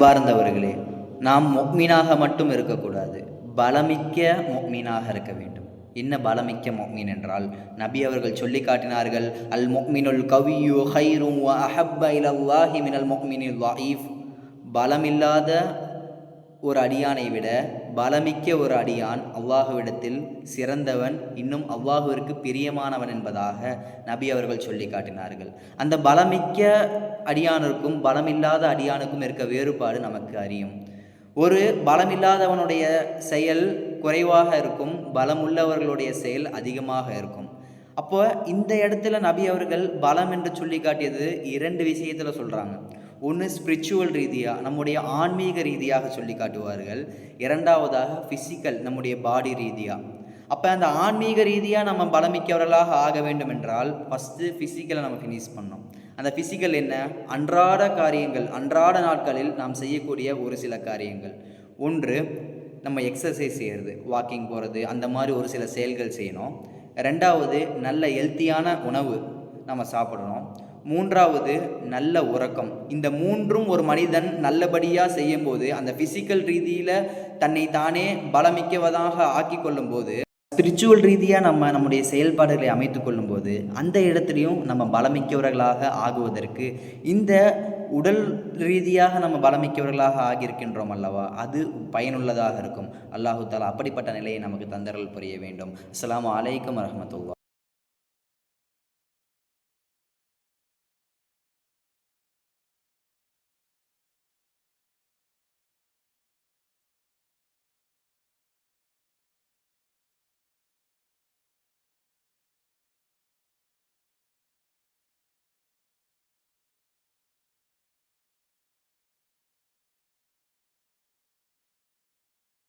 பார்ந்தவர்களே, நாம் முஃமினாக மட்டும் இருக்கக்கூடாது, பலமிக்க முஃமினாக இருக்க வேண்டும். என்ன பலமிக்க முஃமின் என்றால், நபி அவர்கள் சொல்லி காட்டினார்கள், அல் முஃமினுல் கவியு ஹைரும் வ அஹப்ப இலல்லாஹி மினல் முஃமினில் ضعீஃப். பலமில்லாத ஒரு அடியானை விட பலமிக்க ஒரு அடியான் அல்லாஹுவிடத்தில் சிறந்தவன், இன்னும் அல்லாஹுவிற்கு பிரியமானவன் என்பதாக நபி அவர்கள் சொல்லி காட்டினார்கள். அந்த பலமிக்க அடியானுக்கும் பலமில்லாத அடியானுக்கும் இருக்க வேறுபாடு நமக்கு அறியும். ஒரு பலமில்லாதவனுடைய செயல் குறைவாக இருக்கும், பலமுள்ளவர்களுடைய செயல் அதிகமாக இருக்கும். அப்போ இந்த இடத்துல நபி அவர்கள் பலம் என்று சொல்லி காட்டியது இரண்டு விஷயத்தில் சொல்கிறாங்க. ஒன்று ஸ்பிரிச்சுவல் ரீதியாக, நம்முடைய ஆன்மீக ரீதியாக சொல்லி காட்டுவார்கள். இரண்டாவதாக ஃபிசிக்கல், நம்முடைய பாடி ரீதியாக. அப்போ அந்த ஆன்மீக ரீதியாக நம்ம பலமிக்கவர்களாக ஆக வேண்டும் என்றால் ஃபஸ்ட்டு ஃபிசிக்கலை நம்ம ஃபினிஷ் பண்ணோம். அந்த ஃபிசிக்கல் என்ன? அன்றாட காரியங்கள், அன்றாட நாட்களில் நாம் செய்யக்கூடிய ஒரு சில காரியங்கள். ஒன்று, நம்ம எக்ஸசைஸ் செய்கிறது, வாக்கிங் போகிறது, அந்த மாதிரி ஒரு சில செயல்கள் செய்யணும். ரெண்டாவது, நல்ல ஹெல்த்தியான உணவு நம்ம சாப்பிடணும். மூன்றாவது, நல்ல உறக்கம். இந்த மூன்றும் ஒரு மனிதன் நல்லபடியாக செய்யும்போது, அந்த ஃபிசிக்கல் ரீதியில் தன்னை தானே பலமிக்கவதாக ஆக்கி கொள்ளும்போது, ஸ்பிரிச்சுவல் ரீதியாக நம்முடைய செயல்பாடுகளை அமைத்து கொள்ளும்போது, அந்த இடத்துலையும் நம்ம பலமிக்கவர்களாக ஆகுவதற்கு இந்த உடல் ரீதியாக நம்ம பலமிக்கவர்களாக ஆகியிருக்கின்றோம் அல்லவா, அது பயனுள்ளதாக இருக்கும். அல்லாஹு தாலா அப்படிப்பட்ட நிலையை நமக்கு தந்தரல் புரிய வேண்டும். அஸ்ஸலாமு அலைக்கும் வரஹ்மத்துல்லாஹ்.